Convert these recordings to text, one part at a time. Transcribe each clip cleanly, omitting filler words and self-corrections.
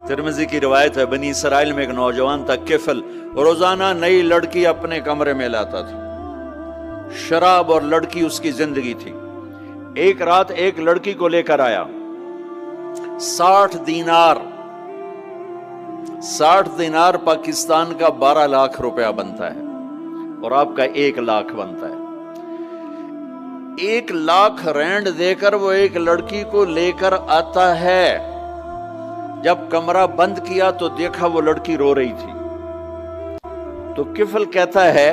ترمذی کی روایت ہے، بنی اسرائیل میں ایک نوجوان تھا کفل، روزانہ نئی لڑکی اپنے کمرے میں لاتا تھا، شراب اور لڑکی اس کی زندگی تھی۔ ایک رات ایک لڑکی کو لے کر آیا، 60 دینار 60 دینار پاکستان کا 12 لاکھ روپیہ بنتا ہے، اور آپ کا 1 لاکھ بنتا ہے۔ 1 لاکھ رینڈ دے کر وہ ایک لڑکی کو لے کر آتا ہے۔ جب کمرہ بند کیا تو دیکھا وہ لڑکی رو رہی تھی، تو کفل کہتا ہے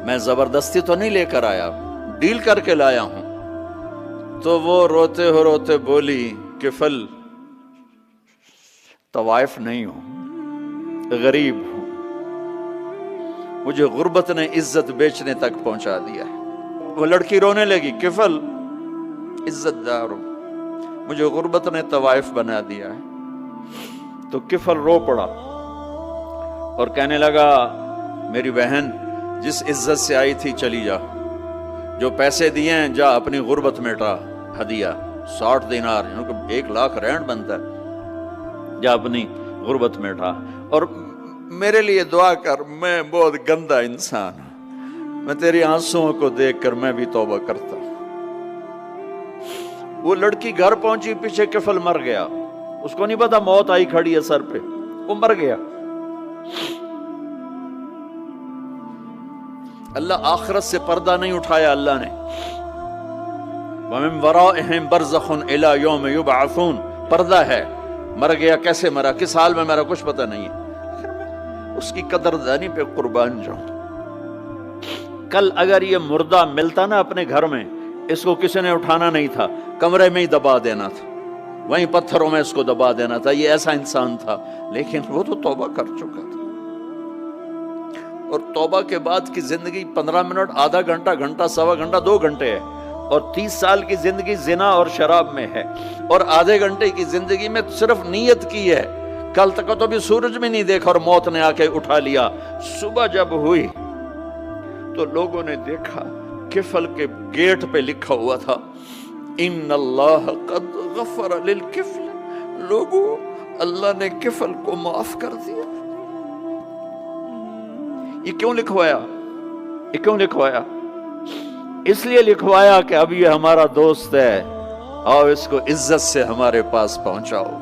میں زبردستی تو نہیں لے کر آیا، ڈیل کر کے لایا ہوں۔ تو وہ روتے ہو روتے بولی، کفل طوائف نہیں ہوں، غریب ہوں، مجھے غربت نے عزت بیچنے تک پہنچا دیا ہے۔ وہ لڑکی رونے لگی، کفل عزت دار ہوں، مجھے غربت نے طوائف بنا دیا ہے۔ تو کفل رو پڑا اور کہنے لگا، میری بہن جس عزت سے آئی تھی چلی جا، جو پیسے دیے ہیں جا اپنی غربت مٹا، ہدیہ 60 دینار 1 لاکھ رینڈ بنتا ہے، جا اپنی غربت مٹا، اور میرے لیے دعا کر، میں بہت گندا انسان ہوں، میں تیری آنسوؤں کو دیکھ کر میں بھی توبہ کرتا ہوں۔ وہ لڑکی گھر پہنچی، پیچھے کفل مر گیا، اس کو نہیں پتا موت آئی کھڑی ہے سر پہ، وہ مر گیا۔ اللہ آخرت سے پردہ نہیں اٹھایا اللہ نے۔ وَمِن وَرَائِهِمْ بَرْزَخٌ إِلَى يَوْمِ يُبْعَثُونَ، پردہ ہے، مر گیا، کیسے مرا، کس حال میں مرا، کچھ پتہ نہیں ہے، اس کی قدردانی پہ قربان جاؤں۔ کل اگر یہ مردہ ملتا نا اپنے گھر میں، اس کو کسی نے اٹھانا نہیں تھا، کمرے میں ہی دبا دینا تھا، وہیں پتھروں میں اس کو دبا دینا تھا، یہ ایسا انسان تھا، لیکن وہ تو توبہ کر چکا تھا۔ اور توبہ کے بعد کی زندگی 15 منٹ، آدھا گھنٹہ، گھنٹہ، سوا گھنٹہ، 2 گھنٹے ہے، اور 30 سال کی زندگی زنا اور شراب میں ہے، اور آدھے گھنٹے کی زندگی میں صرف نیت کی ہے۔ کل تک تو بھی سورج میں نہیں دیکھا اور موت نے آ کے اٹھا لیا۔ صبح جب ہوئی تو لوگوں نے دیکھا کفل کے گیٹ پہ لکھا ہوا تھا، ان اللہ قد غفر للکفل، لوگوں اللہ نے کفل کو معاف کر دیا۔ یہ کیوں لکھوایا؟ یہ کیوں لکھوایا؟ اس لیے لکھوایا کہ اب یہ ہمارا دوست ہے، آؤ اس کو عزت سے ہمارے پاس پہنچاؤ۔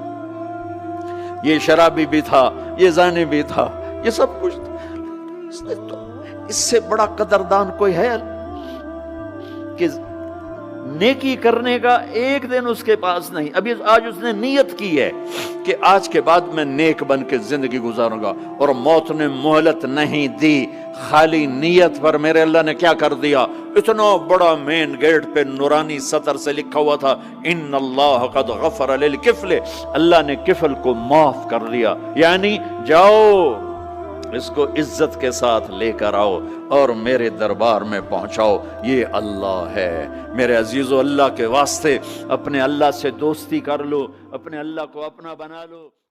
یہ شرابی بھی تھا، یہ زانی بھی تھا، یہ سب کچھ تھا۔ اس سے بڑا قدردان کوئی ہے کہ نیکی کرنے کا ایک دن اس کے پاس نہیں؟ ابھی آج اس نے نیت کی ہے کہ آج کے بعد میں نیک بن کے زندگی گزاروں گا، اور موت نے مہلت نہیں دی، خالی نیت پر میرے اللہ نے کیا کر دیا، اتنا بڑا مین گیٹ پہ نورانی سطر سے لکھا ہوا تھا، ان اللہ قد غفر للکفل، اللہ نے کفل کو معاف کر دیا۔ یعنی جاؤ اس کو عزت کے ساتھ لے کر آؤ اور میرے دربار میں پہنچاؤ، یہ اللہ ہے۔ میرے عزیزو، اللہ کے واسطے اپنے اللہ سے دوستی کر لو، اپنے اللہ کو اپنا بنا لو۔